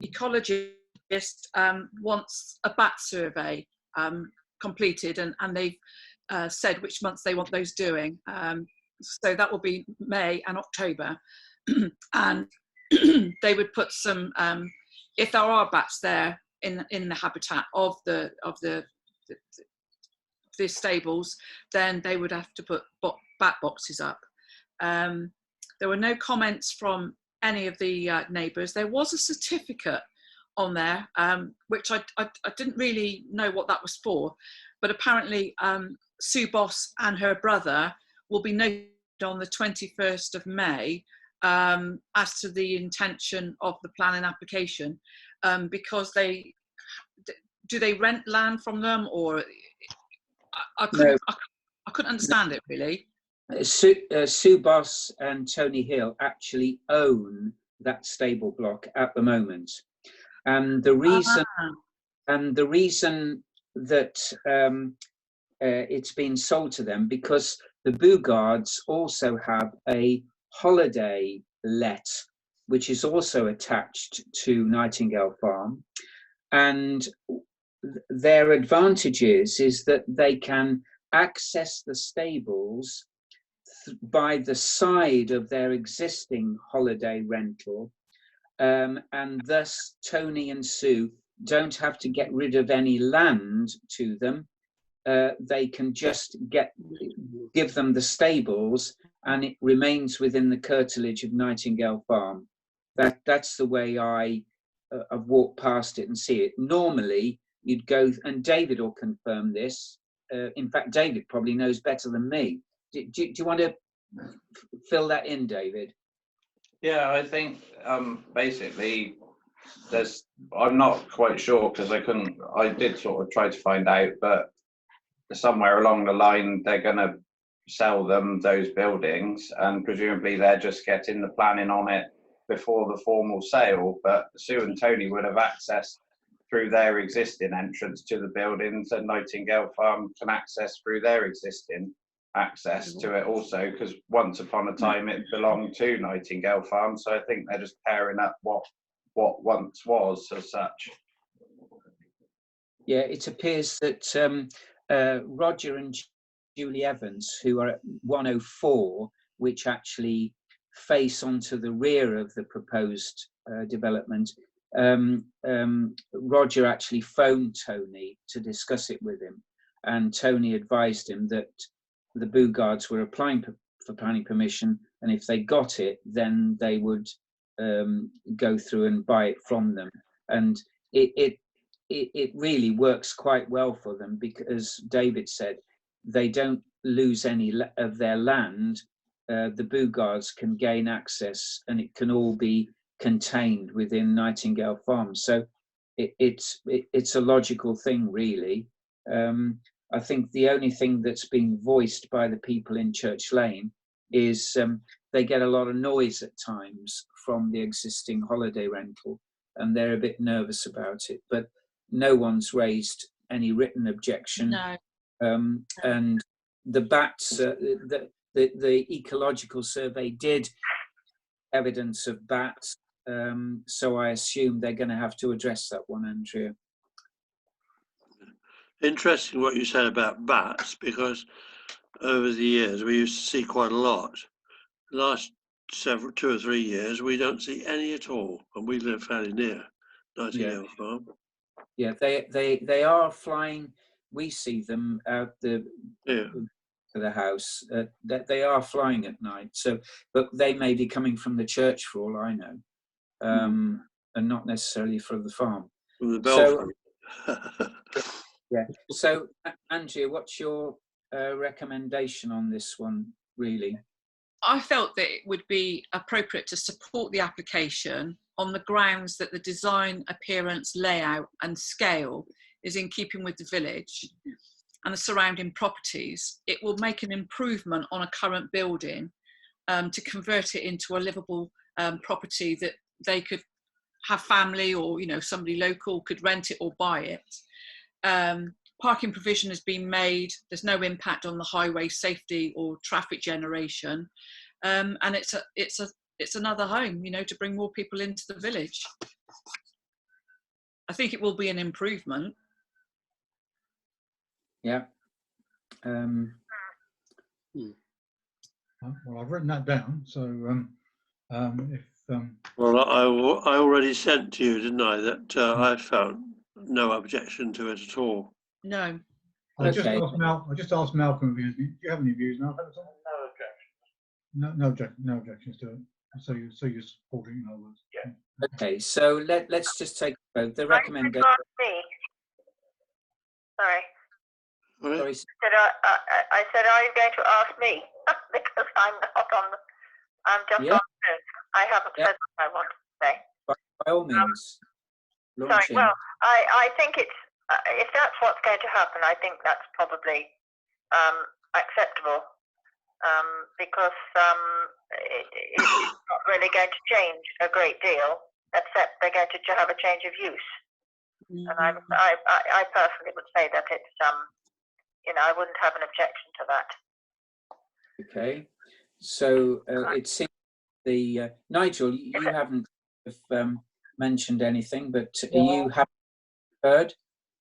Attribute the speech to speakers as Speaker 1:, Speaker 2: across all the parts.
Speaker 1: ecologist wants a bat survey completed, and they've said which months they want those doing. So that will be May and October. And they would put some, if there are bats there in the habitat of the stables, then they would have to put bat boxes up. There were no comments from any of the neighbours. There was a certificate on there, which I didn't really know what that was for, but apparently Sue Boss and her brother will be noted on the 21st of May as to the intention of the planning application, because do they rent land from them, or I couldn't understand it really.
Speaker 2: Sue Boss and Tony Hill actually own that stable block at the moment, and the reason that it's been sold to them, because the Boogards also have a holiday let, which is also attached to Nightingale Farm, and their advantage is that they can access the stables by the side of their existing holiday rental, and thus Tony and Sue don't have to get rid of any land to them. They can just give them the stables, and it remains within the curtilage of Nightingale Farm. That's the way I've walked past it and see it. Normally, you'd go, and David will confirm this. In fact, David probably knows better than me. Do you want to fill that in, David?
Speaker 3: Yeah, I think basically I'm not quite sure, because I did sort of try to find out, but somewhere along the line they're going to sell them those buildings, and presumably they're just getting the planning on it before the formal sale. But Sue and Tony would have access through their existing entrance to the buildings, and Nightingale Farm can access through their existing access to it also, because once upon a time it belonged to Nightingale Farm. So I think they're just pairing up what once was as such.
Speaker 2: Yeah, it appears that Roger and Julie Evans, who are at 104, which actually face onto the rear of the proposed development, Roger actually phoned Tony to discuss it with him, and Tony advised him that the Boogards were applying for planning permission, and if they got it, then they would go through and buy it from them. And it really works quite well for them, because David said they don't lose any of their land. The Boogards can gain access, and it can all be contained within Nightingale Farm. So it's a logical thing, really. I think the only thing that's been voiced by the people in Church Lane is they get a lot of noise at times from the existing holiday rental, and they're a bit nervous about it. But no one's raised any written objection.
Speaker 1: No.
Speaker 2: And the bats, the ecological survey did evidence of bats, so I assume they're going to have to address that one, Andrea.
Speaker 4: Interesting what you said about bats, because over the years we used to see quite a lot. The last 2 or 3 years we don't see any at all, and we live fairly near Nightingale Farm.
Speaker 2: Yeah, they are flying. We see them out to the house. They are flying at night. So, but they may be coming from the church for all I know, and not necessarily from the farm.
Speaker 4: From the belfry.
Speaker 2: Yeah. So, Andrea, what's your recommendation on this one, really?
Speaker 1: I felt that it would be appropriate to support the application on the grounds that the design, appearance, layout and scale is in keeping with the village and the surrounding properties. It will make an improvement on a current building to convert it into a livable property that they could have family, or somebody local could rent it or buy it. Parking provision has been made. There's no impact on the highway safety or traffic generation, and it's another home, to bring more people into the village. I think it will be an improvement.
Speaker 2: Yeah.
Speaker 5: Well, I've written that down. So
Speaker 4: Well, I already sent to you, didn't I, that I found no objection to it at all.
Speaker 1: No.
Speaker 5: I just
Speaker 2: Okay.
Speaker 5: asked Malcolm, do you have any views, Malcolm? No objection. No objections to it. So you're supporting, in other words.
Speaker 6: Yeah.
Speaker 2: Okay, so let's just take a vote. The recommendation.
Speaker 7: Sorry.
Speaker 2: Sorry.
Speaker 7: I said, are you going to ask me? Because I'm not on the, I'm just
Speaker 2: Yeah.
Speaker 7: on the phone. I haven't said what I want to say.
Speaker 2: By all means.
Speaker 7: Sorry,
Speaker 2: Launch in.
Speaker 7: well, I think it's, if that's what's going to happen, I think that's probably acceptable. Because it's not really going to change a great deal, except they're going to have a change of use. And I personally would say that it's, I wouldn't have an objection to that.
Speaker 2: Okay, so it seems Nigel, you haven't mentioned anything, but you have heard.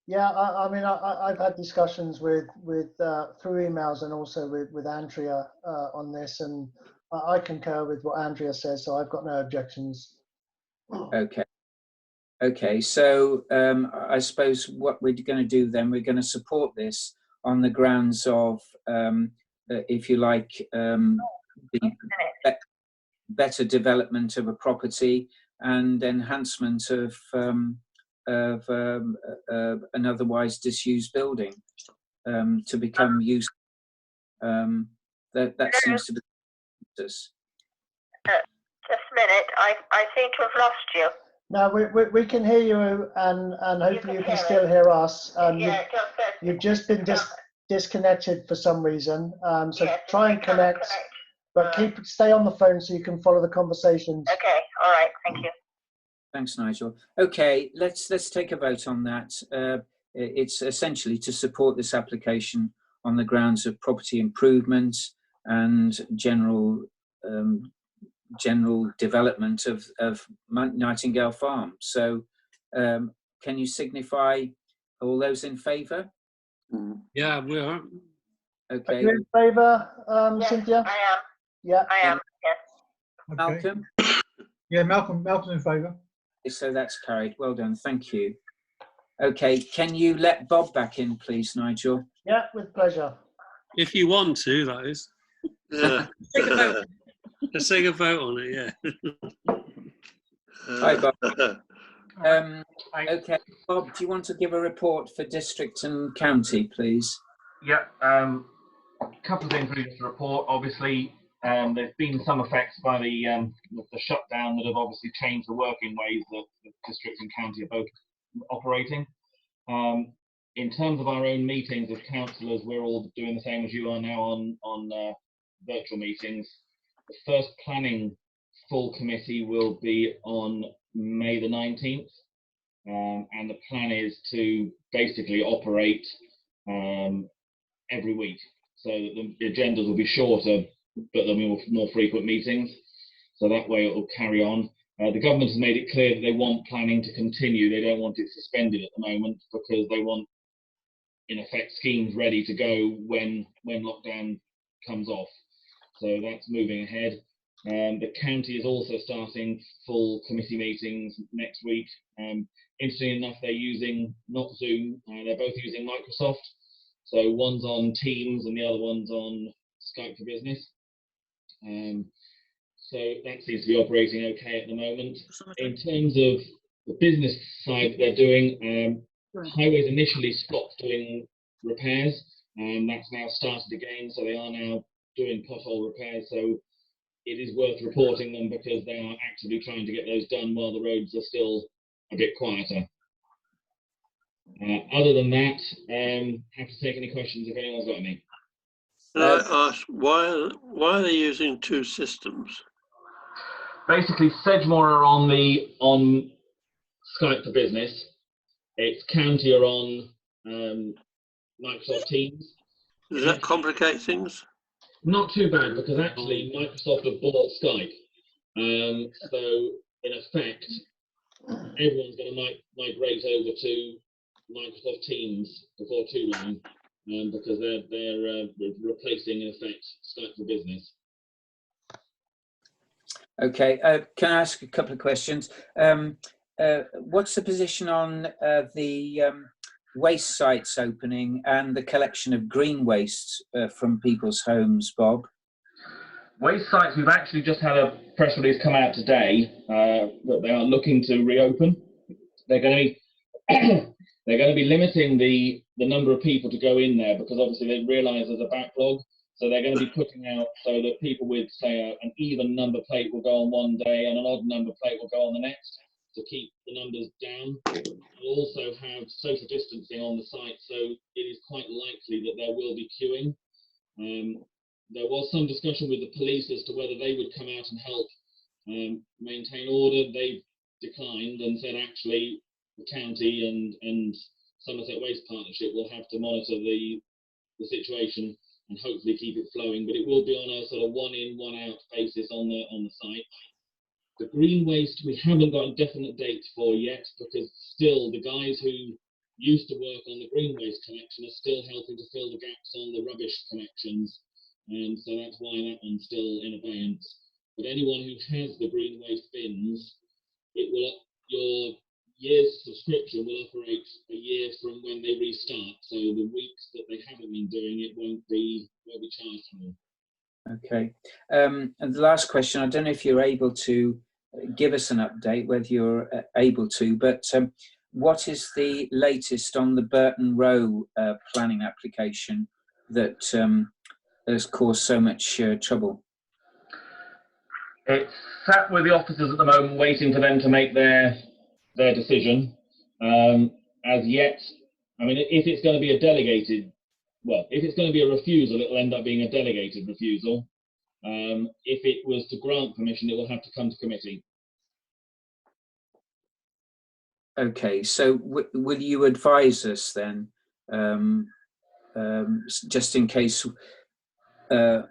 Speaker 8: Yeah, I mean, I've had discussions with through emails and also with Andrea on this, and I concur with what Andrea says, so I've got no objections.
Speaker 2: Okay, so I suppose what we're going to do then, we're going to support this on the grounds of, if you like, the better development of a property and enhancement of an otherwise disused building to become useful. That seems to be us.
Speaker 7: Just a minute, I seem to have lost you.
Speaker 8: No, we can hear you, and hopefully you can still hear us. You've just been disconnected for some reason, so try and connect, but stay on the phone so you can follow the conversations.
Speaker 7: Okay, all right, thank you.
Speaker 2: Thanks, Nigel. Okay, let's take a vote on that. It's essentially to support this application on the grounds of property improvement and general development of Nightingale Farm. So can you signify all those in favour?
Speaker 4: Yeah, we are.
Speaker 2: Okay.
Speaker 8: Are you in favour,
Speaker 7: Yes,
Speaker 8: Cynthia?
Speaker 7: I am.
Speaker 8: Yeah.
Speaker 7: I am, yes.
Speaker 5: Okay.
Speaker 2: Malcolm?
Speaker 5: Yeah, Malcolm's in favour.
Speaker 2: So that's carried. Well done. Thank you. Okay, can you let Bob back in, please, Nigel?
Speaker 8: Yeah, with pleasure.
Speaker 9: If you want to, that is.
Speaker 4: Yeah.
Speaker 1: Take a vote.
Speaker 9: Let's take a vote on it, yeah.
Speaker 2: Hi, Bob. Okay, Bob, do you want to give a report for district and county, please?
Speaker 6: Yeah, a couple of things really to report. Obviously, there's been some effects by the shutdown that have obviously changed the working ways that the district and county are both operating. In terms of our own meetings as councillors, we're all doing the same as you are now on virtual meetings. The first planning full committee will be on May the 19th, and the plan is to basically operate every week. So that the agendas will be shorter, but there'll be more frequent meetings. So that way it will carry on. The government has made it clear that they want planning to continue. They don't want it suspended at the moment because they want, in effect, schemes ready to go when lockdown comes off. So that's moving ahead. The county is also starting full committee meetings next week. Interestingly enough, they're using not Zoom, they're both using Microsoft. So one's on Teams and the other one's on Skype for Business. So that seems to be operating okay at the moment. In terms of the business side that they're doing, Highways initially stopped doing repairs, and that's now started again. So they are now doing pothole repairs. So it is worth reporting them because they are actively trying to get those done while the roads are still a bit quieter. Other than that, have to take any questions if anyone's got any.
Speaker 4: Can I ask why are they using two systems?
Speaker 6: Basically, Sedgemoor are on Skype for Business. It's county are on Microsoft Teams.
Speaker 4: Does that complicate things?
Speaker 6: Not too bad because actually Microsoft have bought Skype. So in effect, everyone's going to migrate over to Microsoft Teams before too long, because they're replacing, in effect, Skype for Business.
Speaker 2: Okay, can I ask a couple of questions? What's the position on the waste sites opening and the collection of green waste from people's homes, Bob?
Speaker 6: Waste sites, we've actually just had a press release come out today that they are looking to reopen. They're going to be limiting the number of people to go in there, because obviously they realise there's a backlog. So they're going to be putting out so that people with, say, an even number plate will go on one day and an odd number plate will go on the next, to keep the numbers down. We'll also have social distancing on the site, so it is quite likely that there will be queuing. There was some discussion with the police as to whether they would come out and help maintain order. They declined and said actually the county and Somerset Waste Partnership will have to monitor the situation and hopefully keep it flowing, but it will be on a sort of one in, one out basis on the site. The green waste we haven't got a definite date for yet, because still the guys who used to work on the green waste collection are still helping to fill the gaps on the rubbish collections, and so that's why that one's still in abeyance. But anyone who has the green waste bins, your year's subscription will operate a year from when they restart. So the weeks that they haven't been doing it won't be charged for.
Speaker 2: Okay. And the last question, I don't know if you're able to give us an update, whether you're able to, but what is the latest on the Burton Row planning application that has caused so much trouble?
Speaker 6: It's sat with the officers at the moment, waiting for them to make their decision. As yet, I mean, if it's going to be a delegated, well, if it's going to be a refusal, it will end up being a delegated refusal. If it was to grant permission, it will have to come to committee.
Speaker 2: Okay, so will you advise us then, just in case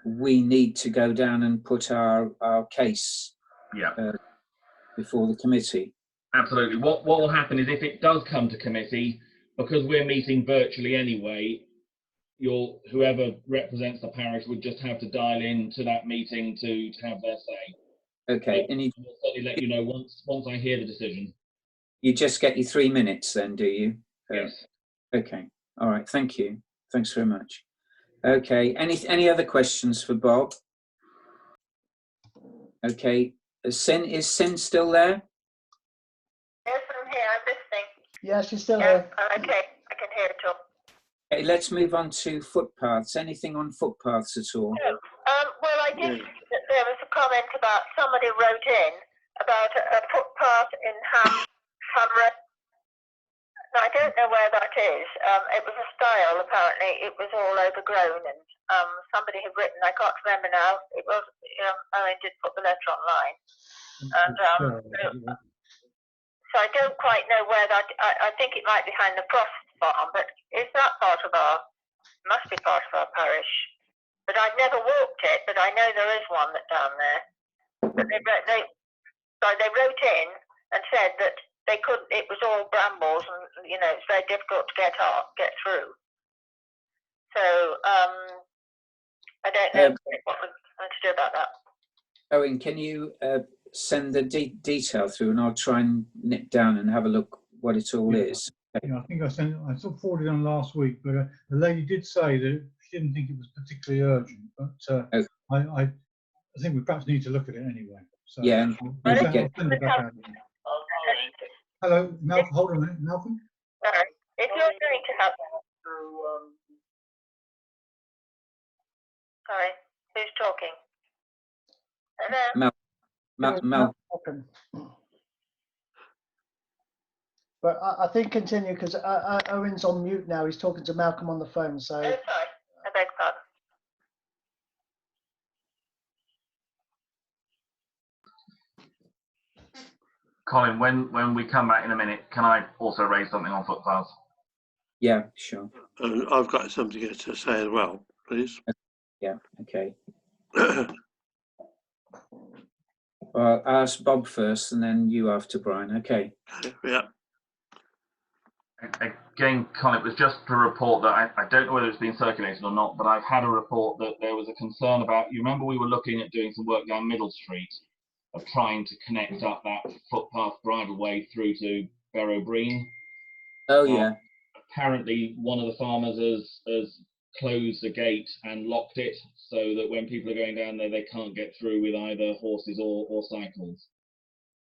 Speaker 2: we need to go down and put our case before the committee?
Speaker 6: Absolutely. What will happen is, if it does come to committee, because we're meeting virtually anyway, whoever represents the parish would just have to dial in to that meeting to have their say.
Speaker 2: Okay,
Speaker 6: and we'll certainly let you know once I hear the decision.
Speaker 2: You just get your 3 minutes then, do you?
Speaker 6: Yes.
Speaker 2: Okay. All right. Thank you. Thanks very much. Okay. Any other questions for Bob? Okay. Is Sin still there?
Speaker 7: Yes, I'm here. I'm listening.
Speaker 8: Yeah, she's still here.
Speaker 7: Okay, I can hear it all.
Speaker 2: Okay, let's move on to footpaths. Anything on footpaths at all?
Speaker 7: Well, I did see that there was a comment about somebody wrote in about a footpath in Hamret. I don't know where that is. It was a style, apparently. It was all overgrown, and somebody had written, I can't remember now. It was, I did put the letter online. And so I don't quite know where that, I think it might be behind the Frost farm, but is that part of must be part of our parish. But I've never walked it, but I know there is one down there. But they wrote in and said that they couldn't, it was all brambles, and it's very difficult to get through. So I don't know what we're going to do about that.
Speaker 2: Owen, can you send the detail through, and I'll try and nip down and have a look what it all is.
Speaker 5: Yeah, I think I sort of forwarded on last week, but the lady did say that she didn't think it was particularly urgent, but
Speaker 2: okay.
Speaker 5: I think we perhaps need to look at it anyway. So
Speaker 2: yeah.
Speaker 5: I'll send it back out. Hello, Malcolm. Hold on a minute, Malcolm.
Speaker 7: Sorry, if you're going to have. Sorry, who's talking? Hello.
Speaker 8: Malcolm. But I think continue, because Owen's on mute now. He's talking to Malcolm on the phone. So.
Speaker 7: Oh, sorry. I beg pardon.
Speaker 6: Colin, when we come back in a minute, can I also raise something on footpaths?
Speaker 2: Yeah, sure.
Speaker 9: I've got something to say as well, please.
Speaker 2: Yeah, okay. Well, I'll ask Bob first and then you after, Brian. Okay.
Speaker 9: Yeah.
Speaker 6: Again, Con, it was just to report that I don't know whether it's been circulated or not, but I've had a report that there was a concern about, you remember we were looking at doing some work down Middle Street of trying to connect up that footpath bridleway through to Borough Breen.
Speaker 2: Oh, yeah.
Speaker 6: Apparently, one of the farmers has closed the gate and locked it so that when people are going down there, they can't get through with either horses or cycles.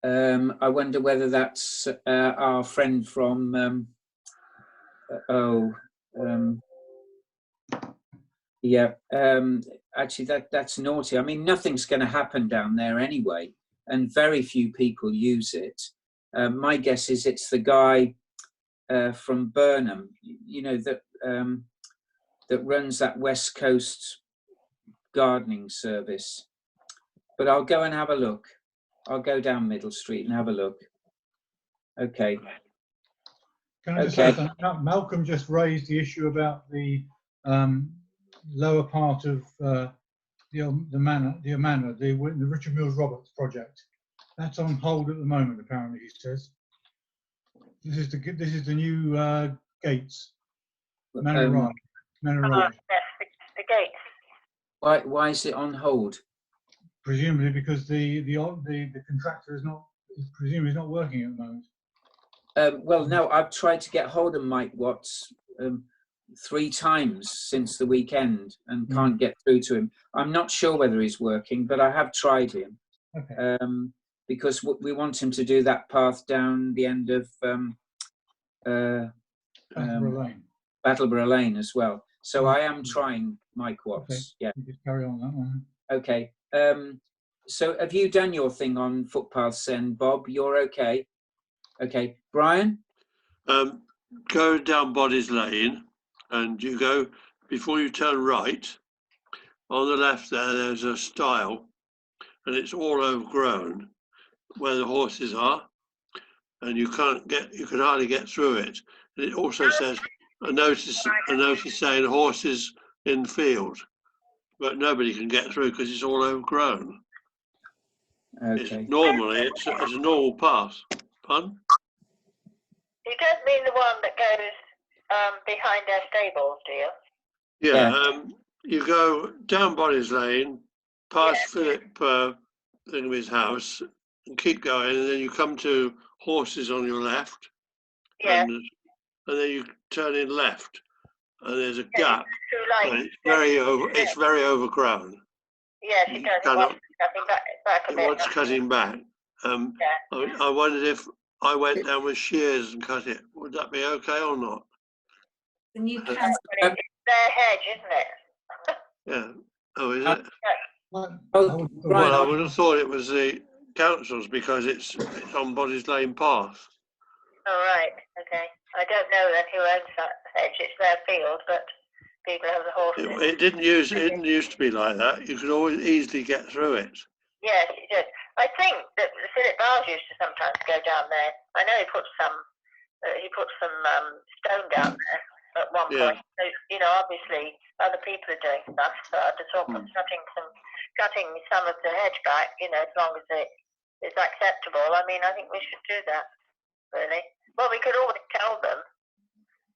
Speaker 2: I wonder whether that's our friend from, yeah, actually that's naughty. I mean, nothing's going to happen down there anyway, and very few people use it. My guess is it's the guy from Burnham, you know, that that runs that West Coast gardening service. But I'll go and have a look. I'll go down Middle Street and have a look. Okay.
Speaker 5: Can I just say something? Malcolm just raised the issue about the lower part of the manor, the Richard Mills Roberts project. That's on hold at the moment, apparently, he says. This is the new gates. Manor Rise. Manor Rise.
Speaker 7: Yes, the gates.
Speaker 2: Why is it on hold?
Speaker 5: Presumably because the contractor is presumably not working at the moment.
Speaker 2: Well, no, I've tried to get hold of Mike Watts 3 times since the weekend and can't get through to him. I'm not sure whether he's working, but I have tried him.
Speaker 5: Okay.
Speaker 2: Because we want him to do that path down the end of Battleborough Lane as well. So I am trying Mike Watts.
Speaker 5: Okay.
Speaker 2: Yeah.
Speaker 5: You just carry on that one.
Speaker 2: Okay. So have you done your thing on footpaths then, Bob? You're okay? Okay. Brian?
Speaker 9: Go down Bodies Lane and you go, before you turn right, on the left there's a stile and it's all overgrown where the horses are, and you can hardly get through it. And it also says a notice saying horses in field, but nobody can get through because it's all overgrown.
Speaker 2: Okay.
Speaker 9: It's a normal path. Pardon?
Speaker 7: You don't mean the one that goes behind their stables, do you?
Speaker 9: Yeah. You go down Bodies Lane, past Philip Thingham's house, and keep going, and then you come to horses on your left.
Speaker 7: Yeah.
Speaker 9: And then you turn in left, and there's a gap.
Speaker 7: Too late.
Speaker 9: It's very overgrown.
Speaker 7: Yes, it does. It wants cutting back a bit.
Speaker 9: It wants cutting back. I wondered if I went down with shears and cut it. Would that be okay or not?
Speaker 7: Then you can. It's their hedge, isn't it?
Speaker 9: Yeah. Oh, is it?
Speaker 2: Well,
Speaker 9: I would have thought it was the council's because it's on Bodies Lane Path.
Speaker 7: Oh, right. Okay. I don't know then who owns that hedge. It's their field, but people have the horses.
Speaker 9: It didn't used to be like that. You could always easily get through it.
Speaker 7: Yes, it did. I think that Philip Barnes used to sometimes go down there. I know he put some stone down there at one point. So, you know, obviously other people are doing stuff. So I just thought cutting some of the hedge back, you know, as long as it is acceptable. I mean, I think we should do that, really. Well, we could always tell them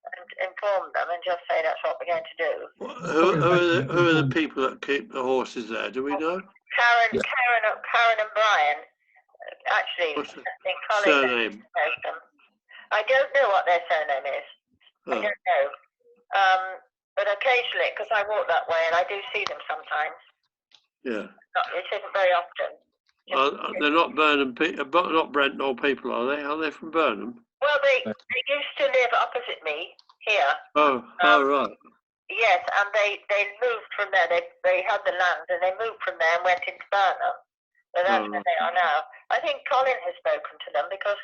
Speaker 7: and inform them and just say that's what we're going to do.
Speaker 9: Who are the people that keep the horses there? Do we know?
Speaker 7: Karen and Brian. Actually,
Speaker 9: What's the
Speaker 7: surname? I don't know what their surname is. I don't know. But occasionally, because I walk that way and I do see them sometimes.
Speaker 9: Yeah.
Speaker 7: It isn't very often.
Speaker 9: They're not Burnham people, not Brent Knoll people, are they? Are they from Burnham?
Speaker 7: Well, they used to live opposite me here.
Speaker 9: Oh, right.
Speaker 7: Yes, and they moved from there. They had the land and they moved from there and went into Burnham. So that's where they are now. I think Colin has spoken to them because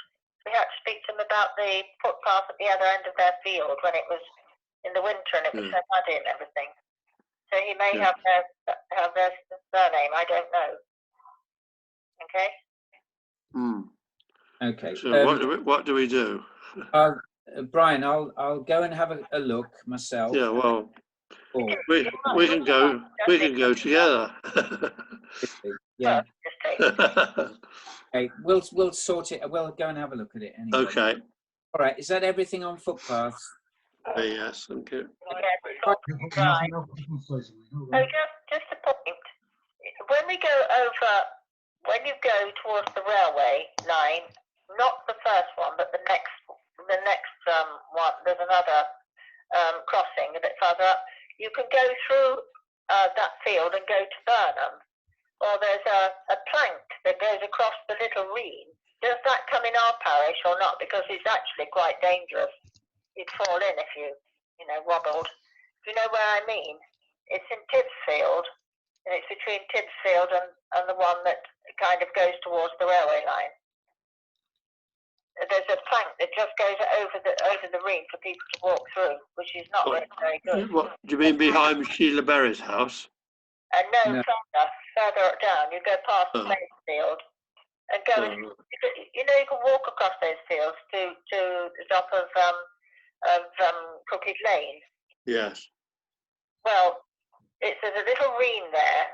Speaker 7: we had to speak to them about the footpath at the other end of their field when it was in the winter and it was so muddy and everything. So he may have their surname. I don't know. Okay.
Speaker 2: Okay.
Speaker 9: So what do we do?
Speaker 2: Brian, I'll go and have a look myself.
Speaker 9: Yeah. Well.
Speaker 2: Or,
Speaker 4: We can go together.
Speaker 2: yeah.
Speaker 7: Just
Speaker 2: Okay, we'll sort it. We'll go and have a look at it anyway.
Speaker 4: Okay.
Speaker 2: All right. Is that everything on footpaths?
Speaker 4: Yes, thank you.
Speaker 7: Right. So just a point. When we go over, when you go towards the railway line, not the first one, but the next one. There's another crossing a bit further up. You can go through that field and go to Burnham. Or there's a plank that goes across the little reed. Does that come in our parish or not? Because it's actually quite dangerous. You'd fall in if you wobbled. Do you know where I mean? It's in Tibbsfield, and it's between Tibbsfield and the one that kind of goes towards the railway line. There's a plank that just goes over the reed for people to walk through, which is not really very good.
Speaker 4: What do you mean behind Sheila Berry's house?
Speaker 7: And no. Further down, you go past the field and go. You can walk across those fields to the top of Crooked Lane.
Speaker 4: Yes.
Speaker 7: Well, there's a little ream there,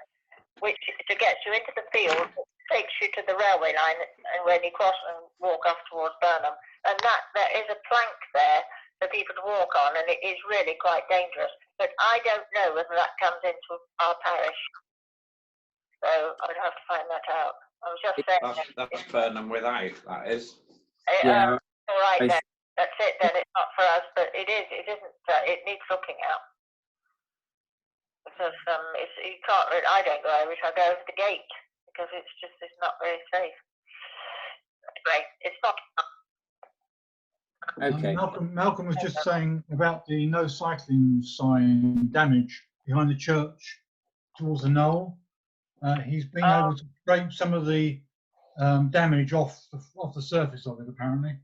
Speaker 7: which to get you into the field takes you to the railway line, and when you cross and walk off towards Burnham, and there is a plank there for people to walk on, and it is really quite dangerous. But I don't know whether that comes into our parish. So I'd have to find that out. I was just saying.
Speaker 3: That's Burnham without, that is.
Speaker 2: Yeah.
Speaker 7: All right then. That's it then. It's not for us, but it is. It isn't. It needs looking at. Because you can't really. I don't go over it. I go over the gate because it's not very safe. Anyway, it's not.
Speaker 2: Okay.
Speaker 5: Malcolm was just saying about the no cycling sign damage behind the church towards the knoll. He's been able to scrape some of the damage off the surface of it, apparently.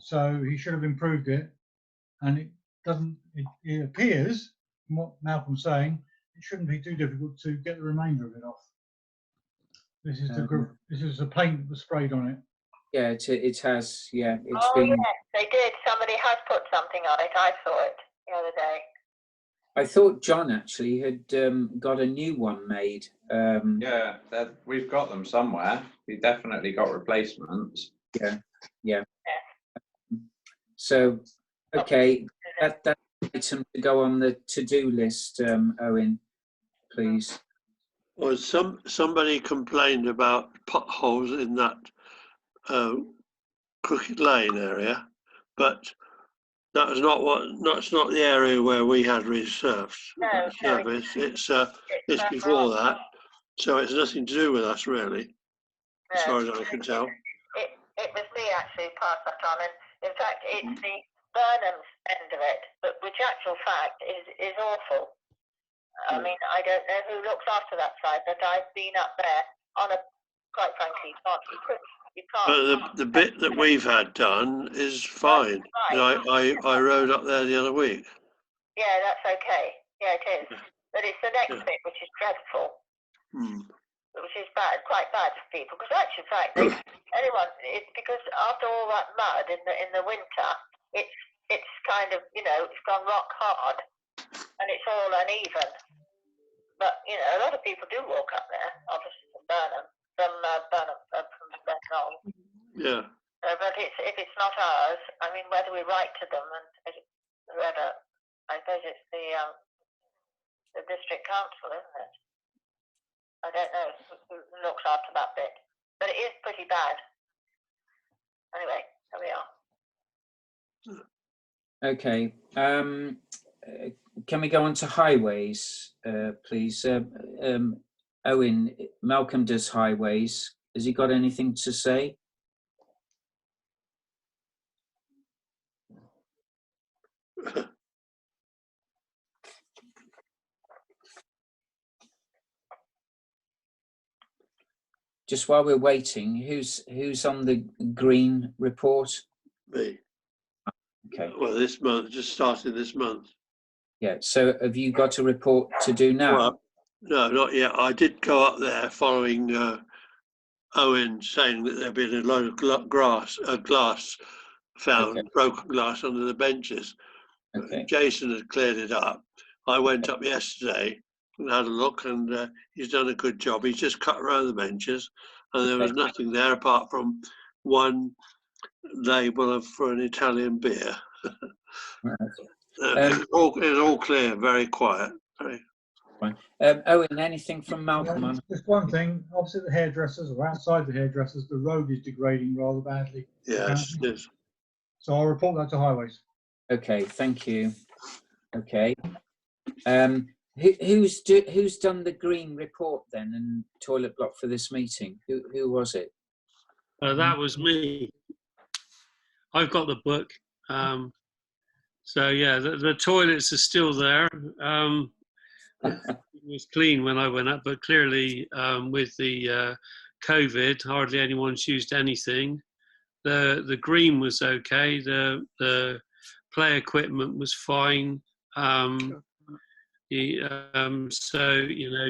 Speaker 5: So he should have improved it, and it doesn't. It appears, from what Malcolm's saying, it shouldn't be too difficult to get the remainder of it off. This is the paint that was sprayed on it.
Speaker 2: Yeah, it has. Yeah, it's been.
Speaker 7: Yes, they did. Somebody has put something on it. I saw it the other day.
Speaker 2: I thought John actually had got a new one made.
Speaker 3: Yeah, we've got them somewhere. We definitely got replacements.
Speaker 2: Yeah. So, okay, that item to go on the to-do list, Owen, please.
Speaker 4: Well, somebody complained about potholes in that Crooked Lane area, but that's not the area where we had resurfaced service. It's before that, so it's nothing to do with us really, as far as I can tell.
Speaker 7: It was me actually who passed that on, and in fact it's the Burnham's end of it, but which actual fact is awful. I mean, I don't know who looks after that side, but I've been up there on a, quite frankly, you can't.
Speaker 4: But the bit that we've had done is fine. I rode up there the other week.
Speaker 7: Yeah, that's okay. Yeah, it is. But it's the next bit which is dreadful. Which is bad, quite bad for people. Because actually, in fact, because after all that mud in the winter, it's kind of, it's gone rock hard, and it's all uneven. But a lot of people do walk up there, obviously from Burnham, from Brent Knoll.
Speaker 4: Yeah.
Speaker 7: But if it's not ours, I mean, whether we write to them and whether, I suppose it's the district council, isn't it? I don't know who looks after that bit, but it is pretty bad. Anyway, there we are.
Speaker 2: Okay. Can we go on to highways, please? Owen, Malcolm does highways. Has he got anything to say? Just while we're waiting, who's on the green report?
Speaker 4: Me.
Speaker 2: Okay.
Speaker 4: Well, this month, just started this month.
Speaker 2: Yeah. So have you got a report to do now?
Speaker 4: Well, no, not yet. I did go up there following Owen saying that there'd been a load of glass found, broken glass under the benches.
Speaker 2: Okay.
Speaker 9: Jason had cleared it up. I went up yesterday and had a look, and he's done a good job. He's just cut around the benches, and there was nothing there apart from one label for an Italian beer. It was all clear, very quiet. Very...
Speaker 2: Fine. Owen, anything from Malcolm? On?
Speaker 5: Just one thing, opposite the hairdressers or outside the hairdressers, the road is degrading rather badly.
Speaker 9: Yes, yes.
Speaker 5: So I'll report that to Highways.
Speaker 2: Okay, thank you. Okay. Who's done the green report then and toilet block for this meeting? Who was it?
Speaker 10: That was me. I've got the book. So yeah, the toilets are still there. It was clean when I went up, but clearly with the COVID, hardly anyone's used anything. The green was okay. The play equipment was fine. So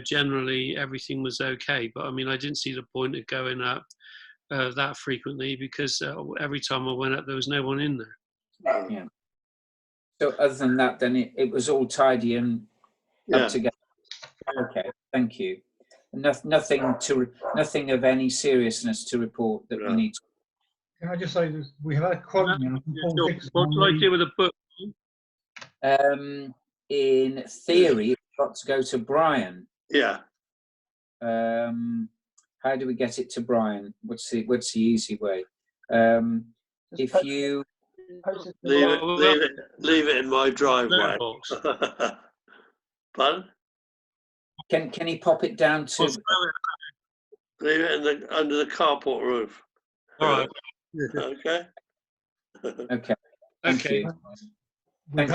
Speaker 10: generally everything was okay. But I mean, I didn't see the point of going up that frequently because every time I went up, there was no one in there.
Speaker 2: Yeah. So other than that, then it was all tidy and up together. Okay, thank you. Nothing of any seriousness to report that we need.
Speaker 5: Can I just say this? We have had a quote now from Paul Dixon.
Speaker 10: What do I do with a book?
Speaker 2: In theory, it's got to go to Brian.
Speaker 9: Yeah.
Speaker 2: How do we get it to Brian? What's the easy way? If you
Speaker 9: leave it in my driveway. Pardon?
Speaker 2: Can he pop it down to?
Speaker 9: Leave it under the carport roof.
Speaker 10: All right.
Speaker 9: Okay.
Speaker 2: Okay. Thank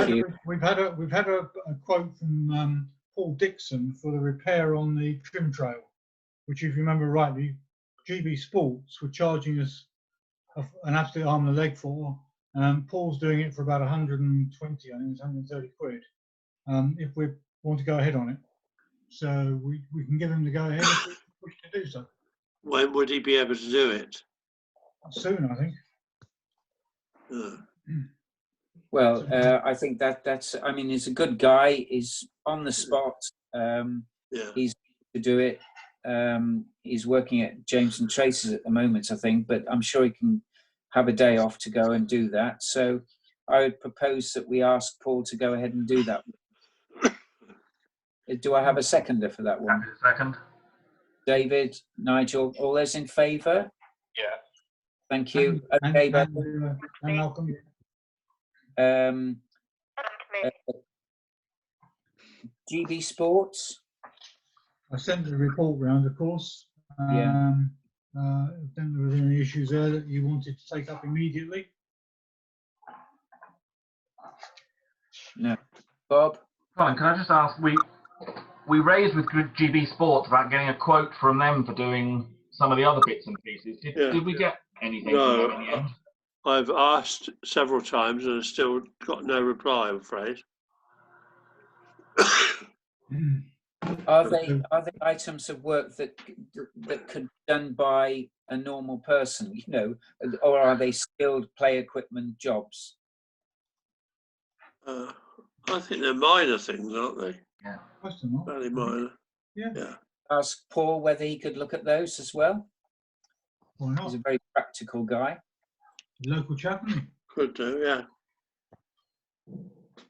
Speaker 2: you.
Speaker 5: We've had a quote from Paul Dixon for the repair on the trim trail, which, if you remember rightly, GB Sports were charging us an absolute arm and a leg for. Paul's doing it for about 120, I think it's 130 quid. If we want to go ahead on it, so we can give him the go ahead if we wish to do so.
Speaker 9: When would he be able to do it?
Speaker 5: Soon, I think.
Speaker 2: Well, I think that's. I mean, he's a good guy. He's on the spot. He's to do it. He's working at James and Tracy's at the moment, I think, but I'm sure he can have a day off to go and do that. So I would propose that we ask Paul to go ahead and do that. Do I have a seconder for that one?
Speaker 11: Second.
Speaker 2: David, Nigel, all those in favour?
Speaker 11: Yeah.
Speaker 2: Thank you. Okay,
Speaker 5: and Malcolm.
Speaker 2: GB Sports.
Speaker 5: I sent the report round, of course. Then there were any issues there that you wanted to take up immediately.
Speaker 2: No. Bob?
Speaker 11: Colin, can I just ask, we raised with GB Sports about getting a quote from them for doing some of the other bits and pieces. Did we get anything from them in the end?
Speaker 9: I've asked several times and I've still got no reply, I'm afraid.
Speaker 2: Are they items of work that could be done by a normal person, or are they skilled play equipment jobs?
Speaker 9: I think they're minor things, aren't they?
Speaker 11: Yeah.
Speaker 9: Fairly minor.
Speaker 5: Yeah.
Speaker 2: Ask Paul whether he could look at those as well.
Speaker 5: Why not?
Speaker 2: He's a very practical guy.
Speaker 5: Local chap, isn't he?
Speaker 9: Could do, yeah.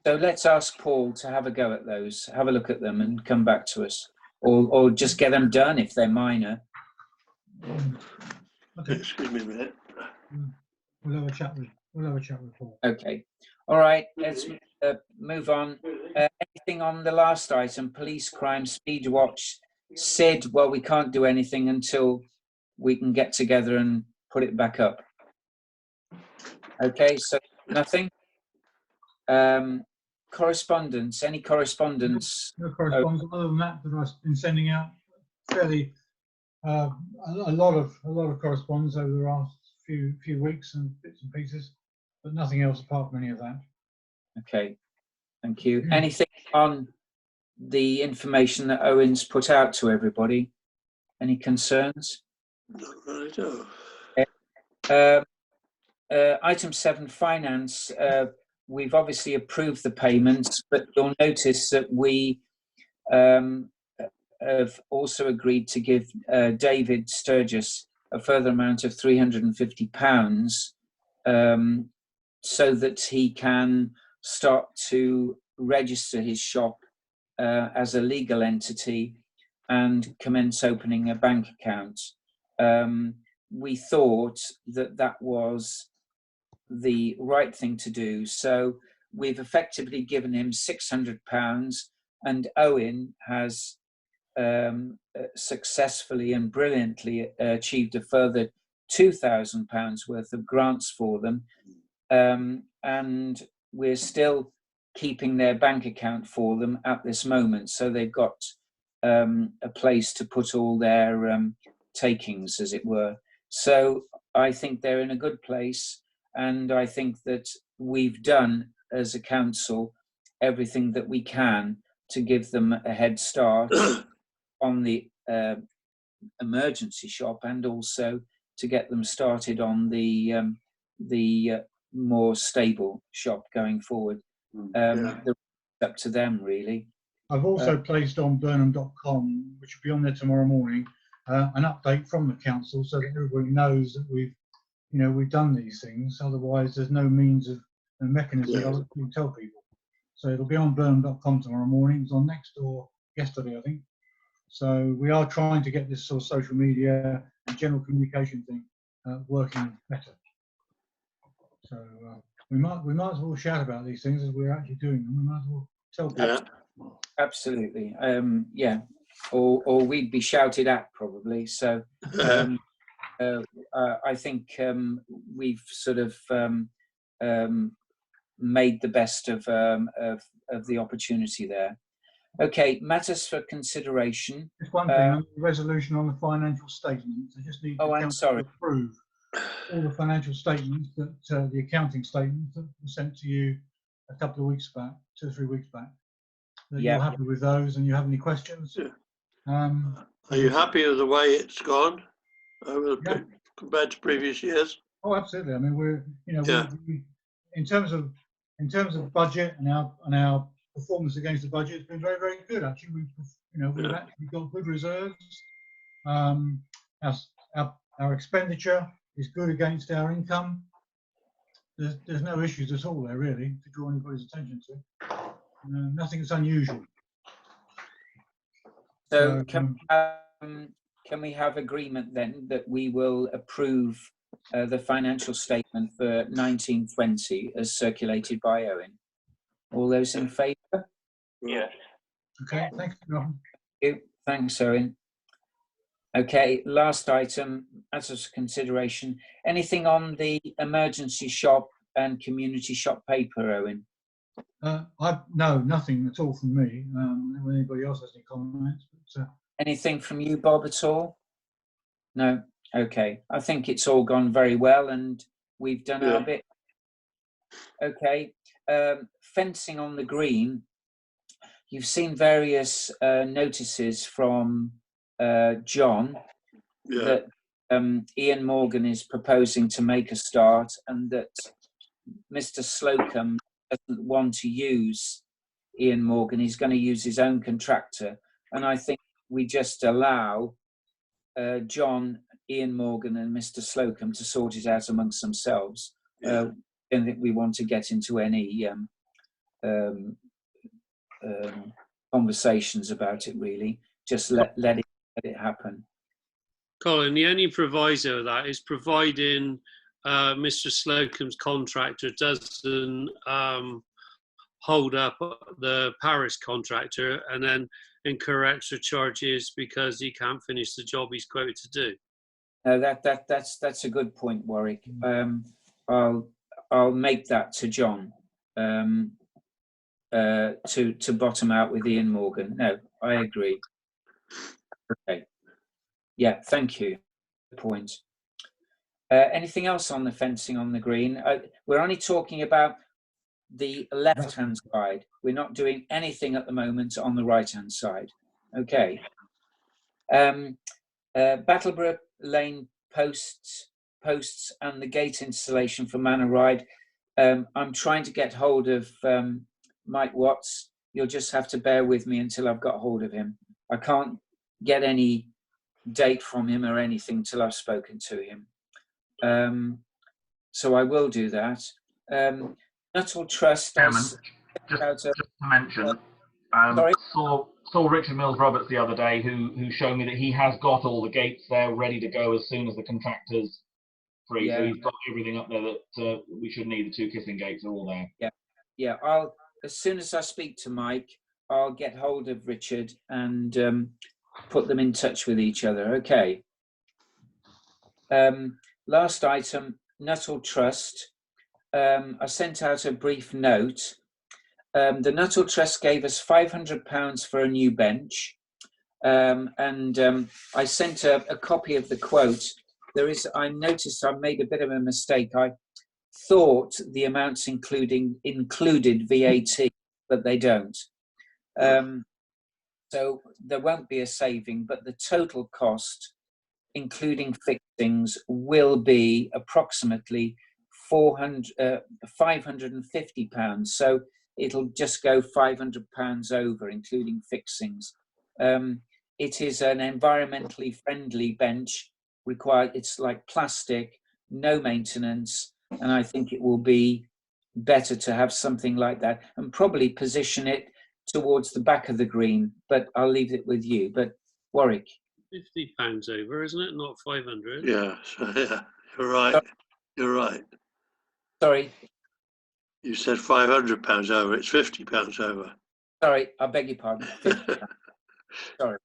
Speaker 2: So let's ask Paul to have a go at those, have a look at them and come back to us. Or just get them done if they're minor.
Speaker 5: Okay.
Speaker 9: Excuse me a minute.
Speaker 5: We'll have a chat with Paul.
Speaker 2: Okay. All right, let's move on. Anything on the last item, police crime speed watch? Sid, well, we can't do anything until we can get together and put it back up. Okay, so nothing. Correspondence, any correspondence?
Speaker 5: No correspondence other than that I've been sending out fairly a lot of correspondence over the last few weeks and bits and pieces, but nothing else apart from any of that.
Speaker 2: Okay, thank you. Anything on the information that Owen's put out to everybody? Any concerns?
Speaker 9: Not really, no.
Speaker 2: Okay. Item 7, finance. we've obviously approved the payments, but you'll notice that we have also agreed to give David Sturgis a further amount of £350 so that he can start to register his shop as a legal entity and commence opening a bank account. We thought that that was the right thing to do, so we've effectively given him £600, and Owen has successfully and brilliantly achieved a further £2,000 worth of grants for them, and we're still keeping their bank account for them at this moment, so they've got a place to put all their takings, as it were. So I think they're in a good place, and I think that we've done as a council everything that we can to give them a head start on the emergency shop, and also to get them started on the more stable shop going forward. It's up to them, really.
Speaker 5: I've also placed on burnham.com, which will be on there tomorrow morning, an update from the council, so that everybody knows that we've done these things. Otherwise, there's no means of a mechanism to tell people. So it'll be on burnham.com tomorrow morning. It was on Nextdoor yesterday, I think. So we are trying to get this sort of social media and general communication thing working better. So we might as well shout about these things as we're actually doing them. We might as well tell people.
Speaker 2: Absolutely. Yeah. Or we'd be shouted at, probably. So I think we've sort of made the best of the opportunity there. Okay, matters for consideration.
Speaker 5: Just one thing, the resolution on the financial statements. I just need the council to approve all the financial statements that the accounting statements that were sent to you a couple of weeks back, 2 or 3 weeks back. That you're happy with those, and you have any questions?
Speaker 9: Are you happy with the way it's gone compared to previous years?
Speaker 5: Oh, absolutely. I mean, we're we, in terms of budget and our performance against the budget, it's been very, very good. Actually, we've actually got good reserves. Our expenditure is good against our income. There's no issues at all there, really, to draw anybody's attention to. Nothing that's unusual.
Speaker 2: So can we have agreement then that we will approve the financial statement for 1920 as circulated by Owen? All those in favour?
Speaker 11: Yes.
Speaker 5: Okay, thanks, John.
Speaker 2: Thanks, Owen. Okay, last item, as a consideration, anything on the emergency shop and community shop paper, Owen?
Speaker 5: No, nothing at all from me. I don't know if anybody else has any comments. But,
Speaker 2: anything from you, Bob, at all? No? Okay. I think it's all gone very well, and we've done our bit. Okay. Fencing on the green. You've seen various notices from John that Ian Morgan is proposing to make a start, and that Mr. Slocum doesn't want to use Ian Morgan. He's going to use his own contractor, and I think we just allow John, Ian Morgan and Mr. Slocum to sort it out amongst themselves. I don't think we want to get into any conversations about it, really. Just let it happen.
Speaker 10: Colin, the only proviso of that is providing Mr. Slocum's contractor doesn't hold up the parish contractor and then incur extra charges because he can't finish the job he's quoted to do.
Speaker 2: That's a good point, Warwick. I'll make that to John to bottom out with Ian Morgan. No, I agree. Okay. Yeah, thank you. Good point. Anything else on the fencing on the green? We're only talking about the left-hand side. We're not doing anything at the moment on the right-hand side. Okay. Battleborough Lane posts and the gate installation for Manor Ride. I'm trying to get hold of Mike Watts. You'll just have to bear with me until I've got hold of him. I can't get any date from him or anything till I've spoken to him. So I will do that. Nuttall Trust.
Speaker 11: Chairman, just to mention, saw Richard Mills Roberts the other day, who showed me that he has got all the gates there ready to go as soon as the contractor's free.
Speaker 2: Yeah.
Speaker 11: So he's got everything up there that we should need. The 2 kissing gates are all there.
Speaker 2: Yeah, yeah. As soon as I speak to Mike, I'll get hold of Richard and put them in touch with each other. Okay. Last item, Nuttall Trust. I sent out a brief note. The Nuttall Trust gave us £500 for a new bench, and I sent a copy of the quote. I noticed I made a bit of a mistake. I thought the amounts included VAT, but they don't. So there won't be a saving, but the total cost, including fixings, will be approximately £550. So it'll just go £500 over, including fixings. It is an environmentally friendly bench. It's like plastic, no maintenance, and I think it will be better to have something like that and probably position it towards the back of the green, but I'll leave it with you. But Warwick,
Speaker 10: £50 over, isn't it? Not 500.
Speaker 9: Yeah, so yeah, you're right. You're right.
Speaker 2: Sorry.
Speaker 9: You said £500 over. It's £50 over.
Speaker 2: Sorry, I beg your pardon. Sorry.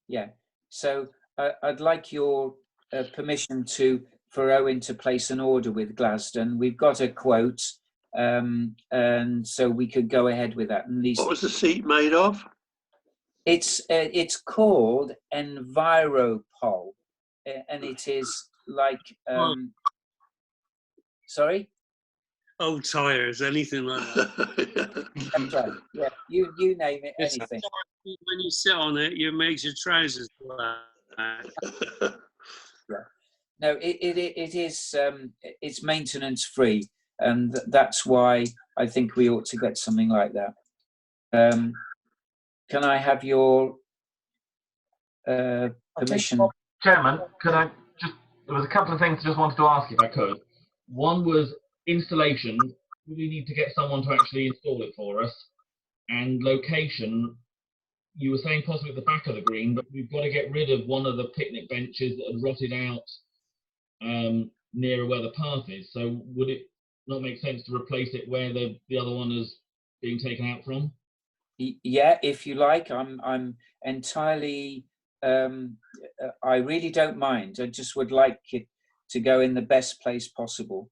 Speaker 2: Yeah. So I'd like your permission for Owen to place an order with Glaston. We've got a quote, and so we could go ahead with that. And
Speaker 9: what was the seat made of?
Speaker 2: It's called Enviropol, and it is like sorry.
Speaker 10: Old tires, anything like that.
Speaker 2: That's right. Yeah, you name it, anything.
Speaker 10: When you sit on it, it makes your trousers black.
Speaker 2: Yeah. No, it is. It's maintenance free, and that's why I think we ought to get something like that. Can I have your permission?
Speaker 11: Chairman, could I just? There was a couple of things I just wanted to ask if I could. One was installation. Do we need to get someone to actually install it for us? And location. You were saying possibly at the back of the green, but we've got to get rid of one of the picnic benches that had rotted out nearer where the path is. So would it not make sense to replace it where the other one is being taken out from?
Speaker 2: Yeah, if you like. I'm entirely. I really don't mind. I just would like it to go in the best place possible.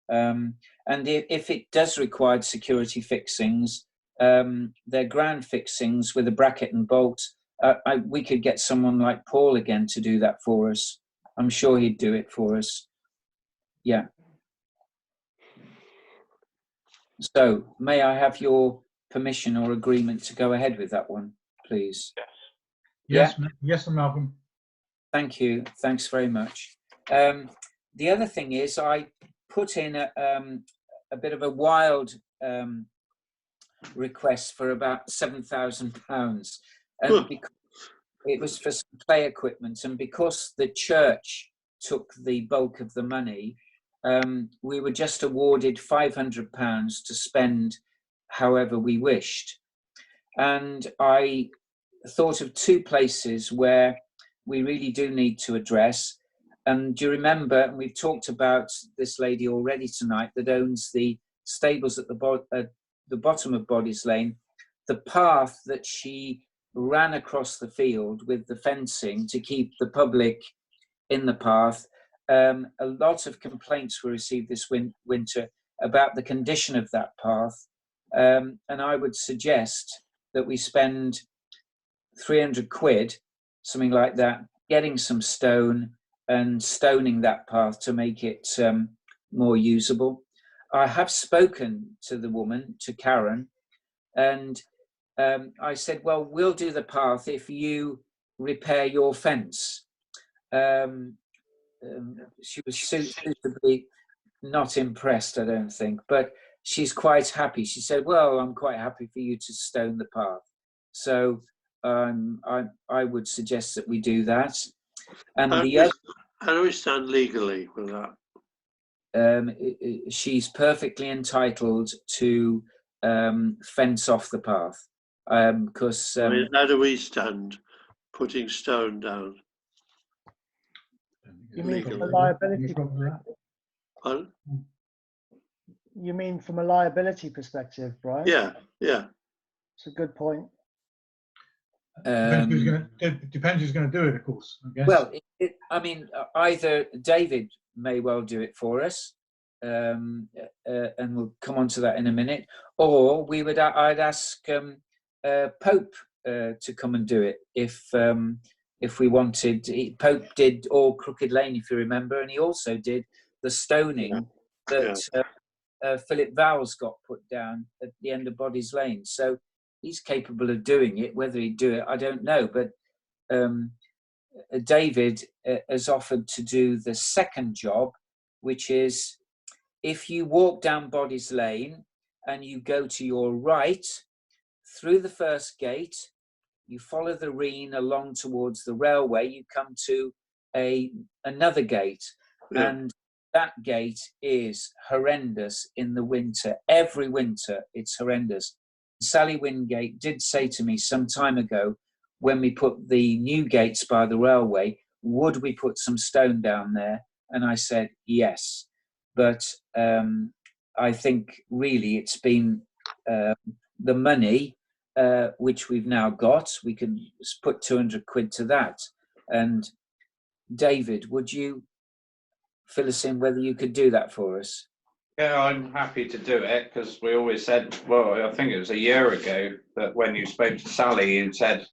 Speaker 2: And if it does require security fixings, they're ground fixings with a bracket and bolt. We could get someone like Paul again to do that for us. I'm sure he'd do it for us. Yeah. So may I have your permission or agreement to go ahead with that one, please?
Speaker 5: Yes,
Speaker 2: Yeah?
Speaker 5: yes, Malcolm.
Speaker 2: Thank you. Thanks very much. The other thing is I put in a bit of a wild request for about £7,000, and because it was for some play equipment, and because the church took the bulk of the money, we were just awarded £500 to spend however we wished. And I thought of two places where we really do need to address. And do you remember, and we've talked about this lady already tonight that owns the stables at the bottom of Bodies Lane, the path that she ran across the field with the fencing to keep the public in the path. A lot of complaints were received this winter about the condition of that path. And I would suggest that we spend £300, something like that, getting some stone and stoning that path to make it more usable. I have spoken to the woman, to Karen, and I said, well, we'll do the path if you repair your fence. She was suitably, not impressed, I don't think, but she's quite happy. She said, well, I'm quite happy for you to stone the path. So I would suggest that we do that. And
Speaker 9: how
Speaker 2: the other,
Speaker 9: how do we stand legally with that?
Speaker 2: she's perfectly entitled to fence off the path, because
Speaker 9: I mean, how do we stand putting stone down?
Speaker 8: You mean from a
Speaker 9: Legally.
Speaker 8: liability
Speaker 9: Pardon?
Speaker 8: You mean from a liability perspective, Brian?
Speaker 9: Yeah, yeah.
Speaker 8: It's a good point.
Speaker 5: Depends who's going to do it, of course, I guess.
Speaker 2: well, I mean, either David may well do it for us, and we'll come on to that in a minute, or I'd ask Pope to come and do it if we wanted. Pope did all Crooked Lane, if you remember, and he also did the stoning that Philip Vowles got put down at the end of Bodies Lane. So he's capable of doing it. Whether he'd do it, I don't know. But David has offered to do the second job, which is if you walk down Bodies Lane and you go to your right through the first gate, you follow the Reen along towards the railway, you come to another gate, and that gate is horrendous in the winter. Every winter it's horrendous. Sally Wingate did say to me some time ago, when we put the new gates by the railway, would we put some stone down there? And I said yes. But I think really it's been the money which we've now got. We can put 200 quid to that. And David, would you fill us in whether you could do that for us?
Speaker 3: Yeah, I'm happy to do it, because we always said, well, I think it was a year ago that when you spoke to Sally, you said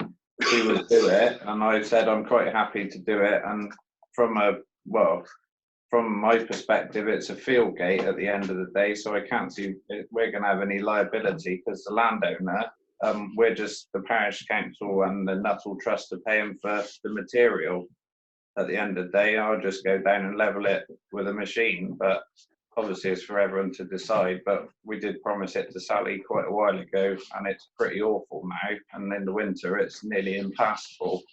Speaker 3: she would do it, and I said I'm quite happy to do it. And from my perspective, it's a field gate at the end of the day, so I can't see we're going to have any liability, because the landowner, we're just the parish council and the Nuttall Trust to pay him for the material. At the end of the day, I'll just go down and level it with a machine, but obviously it's for everyone to decide. But we did promise it to Sally quite a while ago, and it's pretty awful now, and in the winter it's nearly impassable.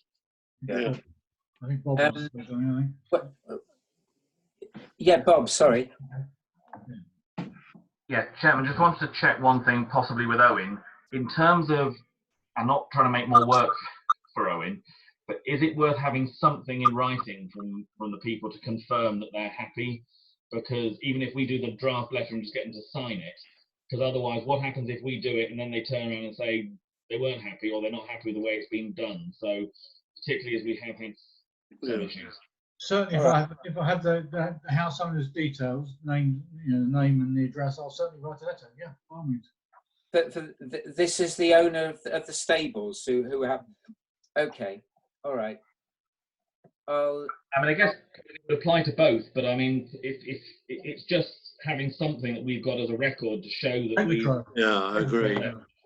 Speaker 5: Yeah. I think Bob wants to say something, I think.
Speaker 2: Yeah, Bob, sorry.
Speaker 11: Yeah, Chairman, just wanted to check one thing possibly with Owen. In terms of, I'm not trying to make more work for Owen, but is it worth having something in writing from the people to confirm that they're happy? Because even if we do the draft letter and just get them to sign it, because otherwise what happens if we do it and then they turn around and say they weren't happy or they're not happy with the way it's been done? So particularly as we have had some issues.
Speaker 5: Certainly, if I have the house owner's details, name and the address, I'll certainly write a letter. Yeah, by all means.
Speaker 2: But this is the owner of the stables who have. Okay, all right.
Speaker 11: I mean, I guess it would apply to both, but I mean, if it's just having something that we've got as a record to show that we.
Speaker 9: Yeah, I agree.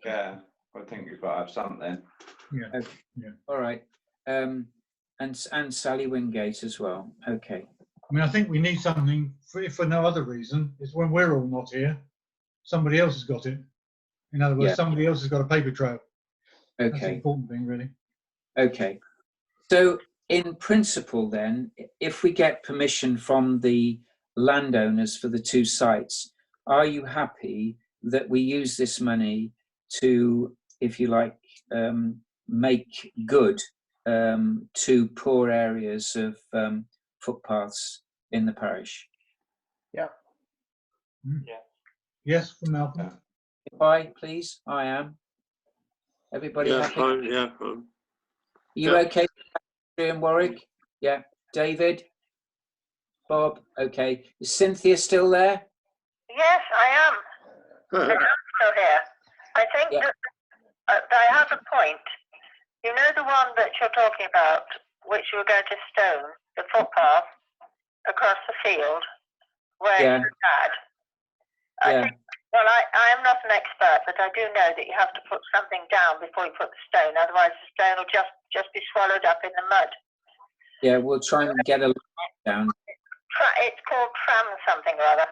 Speaker 3: Yeah, I think you've got to have something.
Speaker 5: Yeah.
Speaker 2: Okay. Yeah. All right. And Sally Wingate as well. Okay.
Speaker 5: I mean, I think we need something if for no other reason. It's when we're all not here, somebody else has got it. In other words, somebody else has got a paper trail.
Speaker 2: Okay.
Speaker 5: That's the important thing, really.
Speaker 2: Okay. So, in principle, then, if we get permission from the landowners for the two sites, are you happy that we use this money to, if you like, make good to poor areas of footpaths in the parish?
Speaker 8: Yeah.
Speaker 5: Yeah. Yes, from Malcolm.
Speaker 2: If I please, I am. Everybody happy?
Speaker 9: Fine, yeah.
Speaker 2: You okay, and Warwick? Yeah. David? Bob? Okay. Is Cynthia still there?
Speaker 7: Yes, I am. I'm still here. I think that I have a point. You know the one that you're talking about, which you were going to stone, the footpath across the field, where you had. I think, well, I am not an expert, but I do know that you have to put something down before you put the stone, otherwise the stone will just be swallowed up in the mud.
Speaker 2: Yeah, we'll try and get a line down.
Speaker 7: It's called tram something or other.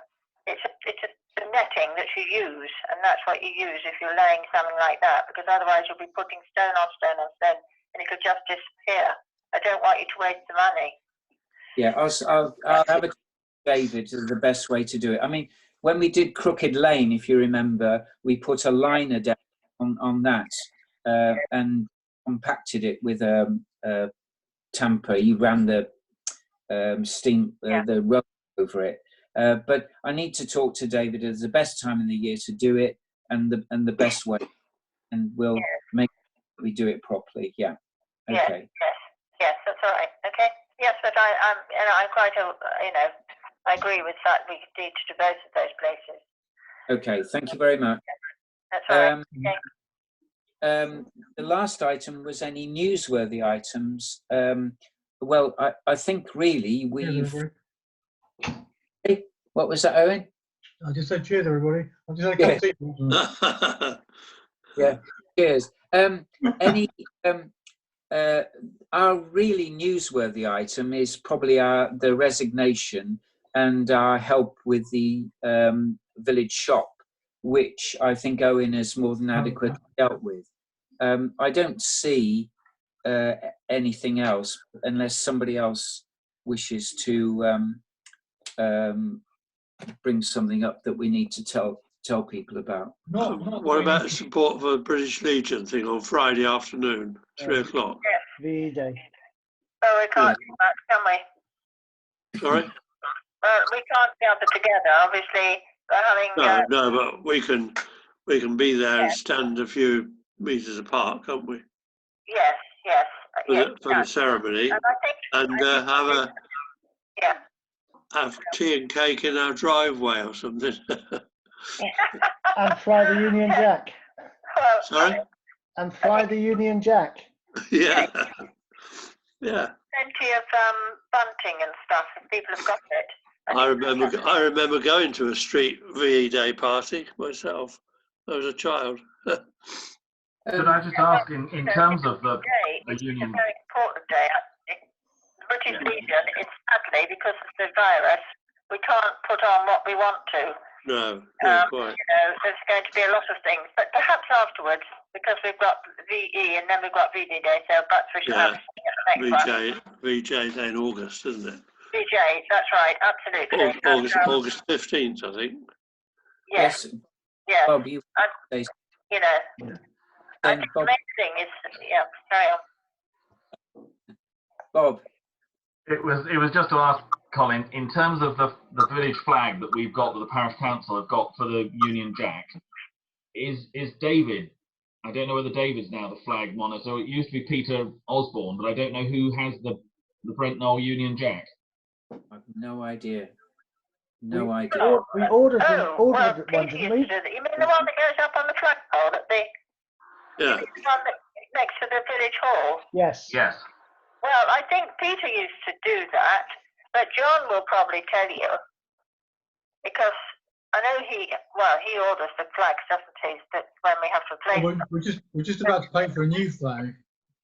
Speaker 7: it's a netting that you use, and that's what you use if you're laying something like that, because otherwise you'll be putting stone on stone on stone, and it could just disappear. I don't want you to waste the money.
Speaker 2: Yeah, I'll have a David is the best way to do it. I mean, when we did Crooked Lane, if you remember, we put a liner down on that and compacted it with a tamper. You ran the steam, the rub over it. But I need to talk to David. It's the best time in the year to do it, and the best way, and we'll make sure we do it properly. Yeah. Okay.
Speaker 7: Yes, that's all right. Okay. Yes, but I'm quite, I agree with that. We need to do both of those places.
Speaker 2: Okay. Thank you very much.
Speaker 7: That's all right. Okay.
Speaker 2: The last item was any newsworthy items. Well, I think really we've. Hey, what was that, Owen?
Speaker 5: I just said cheers, everybody. I just had a cup of tea.
Speaker 2: Yeah. Cheers. Any our really newsworthy item is probably the resignation and our help with the village shop, which I think Owen has more than adequately dealt with. I don't see anything else unless somebody else wishes to bring something up that we need to tell people about.
Speaker 10: What about the support for the British Legion thing on Friday afternoon, 3 o'clock?
Speaker 8: VE Day.
Speaker 7: Oh, we can't do that, can we?
Speaker 10: Sorry?
Speaker 7: We can't gather together, obviously. We're having,
Speaker 10: No, but we can be there and stand a few metres apart, can't we?
Speaker 7: Yes.
Speaker 10: For the ceremony, and have tea and cake in our driveway or something.
Speaker 8: And fly the Union Jack.
Speaker 10: Sorry?
Speaker 8: And fly the Union Jack.
Speaker 10: Yeah.
Speaker 7: Plenty of bunting and stuff, if people have got it.
Speaker 10: I remember going to a street VE Day party myself. I was a child.
Speaker 11: Could I just ask, in terms of the Union?
Speaker 7: It's a very important day, actually. The British Legion, it's sadly, because of the virus, we can't put on what we want to.
Speaker 10: No, quite.
Speaker 7: There's going to be a lot of things, but perhaps afterwards, because we've got VE and then we've got VD Day, so perhaps we should have something at the next one.
Speaker 10: VJ Day in August, isn't it?
Speaker 7: VJ, that's right, absolutely.
Speaker 10: August 15th, I think.
Speaker 7: Yes.
Speaker 2: Bob, you
Speaker 7: I think the main thing is, carry on.
Speaker 2: Bob.
Speaker 11: It was just to ask, Colin, in terms of the village flag that we've got, that the parish council have got for the Union Jack, is David, I don't know whether David's now the flag monitor. It used to be Peter Osborne, but I don't know who has the Brent Knoll Union Jack.
Speaker 2: I've no idea.
Speaker 8: We ordered one, didn't we?
Speaker 7: You mean the one that goes up on the flagpole at the...
Speaker 10: Yeah.
Speaker 7: The one that next to the village hall?
Speaker 8: Yes.
Speaker 7: Well, I think Peter used to do that, but John will probably tell you, because I know he orders the flags, doesn't he, that when we have to replace them.
Speaker 5: We're just about to pay for a new flag.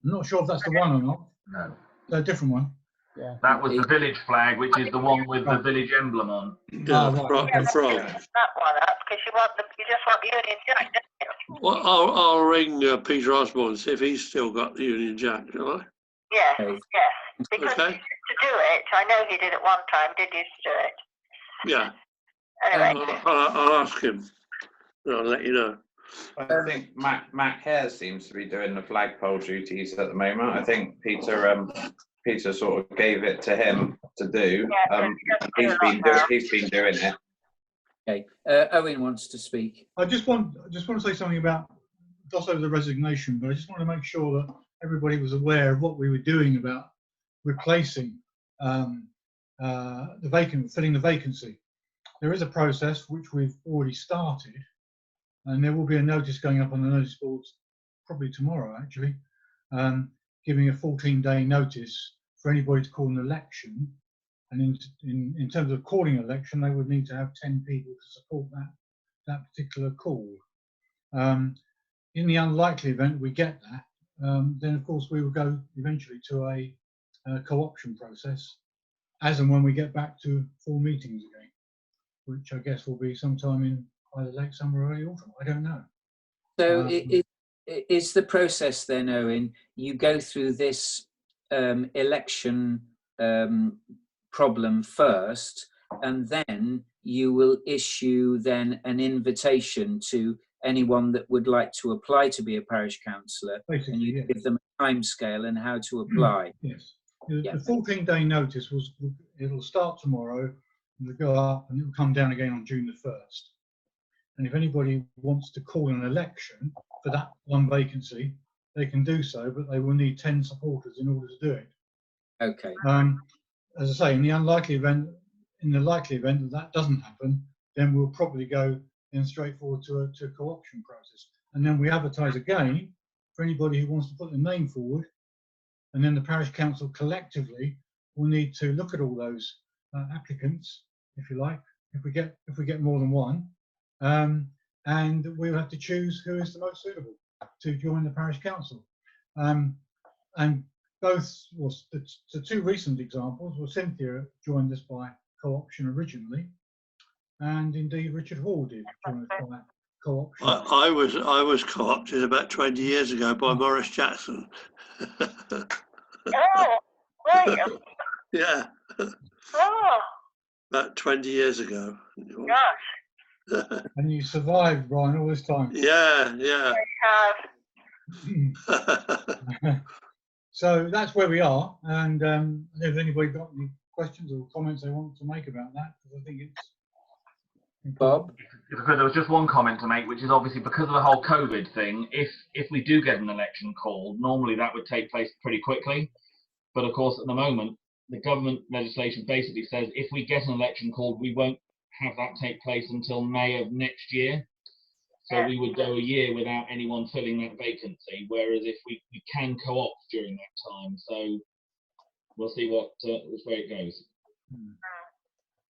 Speaker 5: I'm not sure if that's the one or not.
Speaker 11: No.
Speaker 5: A different one.
Speaker 8: Yeah.
Speaker 11: That was the village flag, which is the one with the village emblem on.
Speaker 10: Frog.
Speaker 7: That one up, because you just want the Union Jack, don't you?
Speaker 10: Well, I'll ring Peter Osborne and see if he's still got the Union Jack, shall I?
Speaker 7: Yes. Because he used to do it. I know he did it one time. Did used to do it.
Speaker 10: Yeah.
Speaker 7: Anyway.
Speaker 10: I'll ask him. I'll let you know.
Speaker 3: I think Matt Hare seems to be doing the flagpole duties at the moment. I think Peter sort of gave it to him to do. He's been doing it.
Speaker 2: Okay. Owen wants to speak.
Speaker 5: I just want to say something about also the resignation, but I just want to make sure that everybody was aware of what we were doing about replacing filling the vacancy. There is a process which we've already started, and there will be a notice going up on the notice boards probably tomorrow, actually, giving a 14-day notice for anybody to call an election. And in terms of calling an election, they would need to have 10 people to support that particular call. In the unlikely event we get that, then of course we will go eventually to a co-option process, as and when we get back to full meetings again. which I guess will be sometime in either late summer or early autumn. I don't know.
Speaker 2: So it's the process then, Owen. You go through this election problem first, and then you will issue then an invitation to anyone that would like to apply to be a parish councillor, and you give them a timescale and how to apply.
Speaker 5: Yes. The 14-day notice it'll start tomorrow, and it'll go up, and it'll come down again on June the 1st. And if anybody wants to call an election for that one vacancy, they can do so, but they will need 10 supporters in order to do it.
Speaker 2: Okay.
Speaker 5: As I say, in the likely event that that doesn't happen, then we'll probably go then straight forward to a co-option process, and then we advertise again for anybody who wants to put their name forward, and then the parish council collectively will need to look at all those applicants, if you like, if we get more than one, and we'll have to choose who is the most suitable to join the parish council. And both, well, the two recent examples were Cynthia joined us by co-option originally, and indeed Richard Hall did join us by co-option.
Speaker 9: I was co-opted about 20 years ago by Maurice Jackson.
Speaker 7: Oh, right.
Speaker 9: Yeah.
Speaker 7: Oh.
Speaker 9: About 20 years ago.
Speaker 7: Gosh.
Speaker 5: And you survived, Brian, all this time.
Speaker 9: Yeah, yeah.
Speaker 5: So that's where we are, and if anybody got any questions or comments they want to make about that, because I think it's
Speaker 2: Bob?
Speaker 11: There was just one comment to make, which is obviously because of the whole COVID thing, if we do get an election called, normally that would take place pretty quickly. But of course, at the moment, the government legislation basically says if we get an election called, we won't have that take place until May of next year. So we would go a year without anyone filling that vacancy, whereas if we can co-opt during that time. So we'll see which way it goes.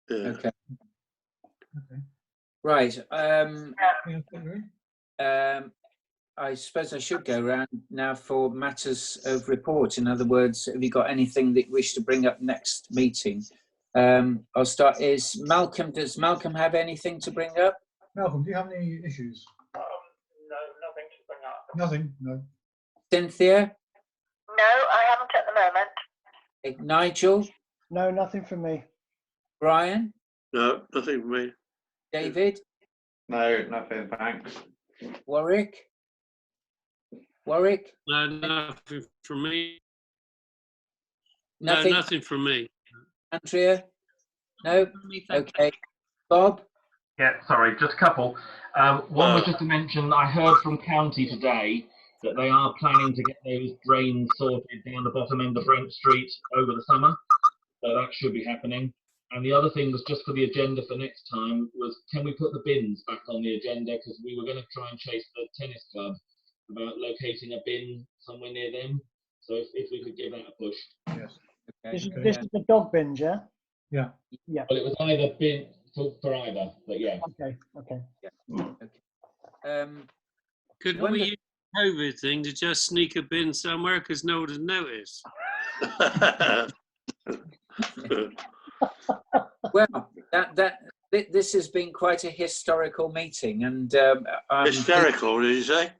Speaker 9: Yeah.
Speaker 2: Okay. Right. I suppose I should go around now for matters of report. In other words, have you got anything that you wish to bring up next meeting? I'll start. Does Malcolm have anything to bring up?
Speaker 5: Malcolm, do you have any issues?
Speaker 7: No, nothing to bring up.
Speaker 5: Nothing, no.
Speaker 2: Cynthia?
Speaker 7: No, I haven't at the moment.
Speaker 2: Nigel?
Speaker 8: No, nothing from me.
Speaker 2: Brian?
Speaker 9: No, nothing for me.
Speaker 2: David?
Speaker 3: No, nothing, thanks.
Speaker 2: Warwick?
Speaker 10: No, nothing from me.
Speaker 2: Nothing?
Speaker 10: No, nothing from me.
Speaker 2: Andrea? No? Okay. Bob?
Speaker 11: Yeah, sorry, just a couple. One was just to mention, I heard from County today that they are planning to get those drains sorted down the bottom end of Brent Street over the summer. So that should be happening. And the other thing was just for the agenda for next time was, can we put the bins back on the agenda? Because we were going to try and chase the tennis club about locating a bin somewhere near them. So if we could give that a push.
Speaker 5: Yes.
Speaker 2: Okay.
Speaker 8: This is the dog bins, yeah?
Speaker 5: Yeah.
Speaker 8: Yeah.
Speaker 11: Well, it was either bin for either, but yeah.
Speaker 8: Okay.
Speaker 10: Could we use the COVID thing to just sneak a bin somewhere because no one would notice?
Speaker 2: Well, this has been quite a historical meeting, and
Speaker 9: hysterical, did you say?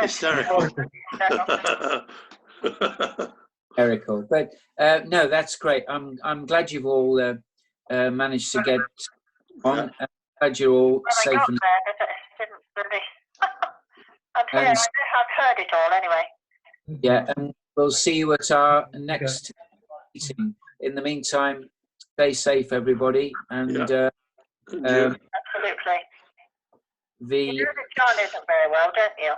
Speaker 9: Hysterical.
Speaker 2: Hysterical, but no, that's great. I'm glad you've all managed to get on. I'm glad you're all safe and.
Speaker 7: I've heard it all anyway.
Speaker 2: Yeah, and we'll see you at our next meeting. In the meantime, stay safe, everybody, and
Speaker 7: absolutely. You know that John isn't very well, don't you?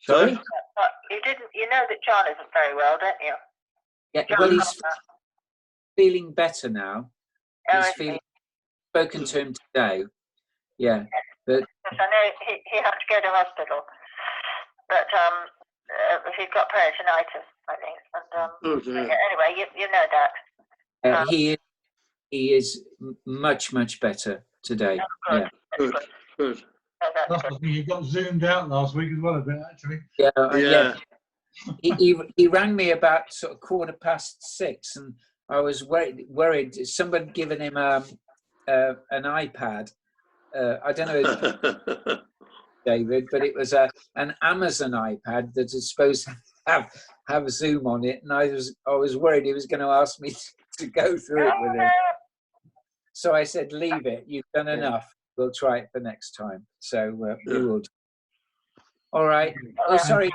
Speaker 2: Sorry?
Speaker 7: You know that John isn't very well, don't you?
Speaker 2: Yeah,
Speaker 7: John,
Speaker 2: well, he's feeling better now.
Speaker 7: Oh,
Speaker 2: He's feeling. Spoken to him today. Yeah, but
Speaker 7: I know he has to go to hospital, but he's got peritonitis, I think. And anyway, you know that.
Speaker 2: he is much better today.
Speaker 7: Good.
Speaker 2: Yeah.
Speaker 9: Good.
Speaker 5: He got zoomed out last week as well a bit, actually.
Speaker 2: Yeah. He rang me about sort of 6:15, and I was worried. Somebody had given him an iPad. I don't know, David, but it was an Amazon iPad that is supposed to have Zoom on it, and I was worried he was going to ask me to go through it with him. So I said, leave it. You've done enough. We'll try it for next time. So we will. All right. Oh, sorry,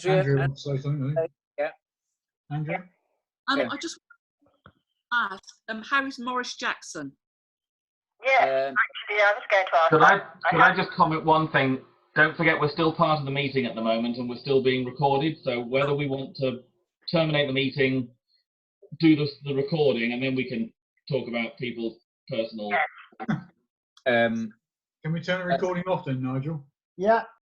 Speaker 5: Andrew wants to say something.
Speaker 2: Yeah.
Speaker 5: Andrew?
Speaker 2: Yeah.
Speaker 1: I just ask, how is Morris Jackson?
Speaker 7: Yeah, actually, I was going to ask.
Speaker 11: Could I just comment one thing? Don't forget, we're still part of the meeting at the moment, and we're still being recorded. So whether we want to terminate the meeting, do the recording, and then we can talk about people's personal.
Speaker 5: Can we turn the recording off then, Nigel?
Speaker 8: Yeah,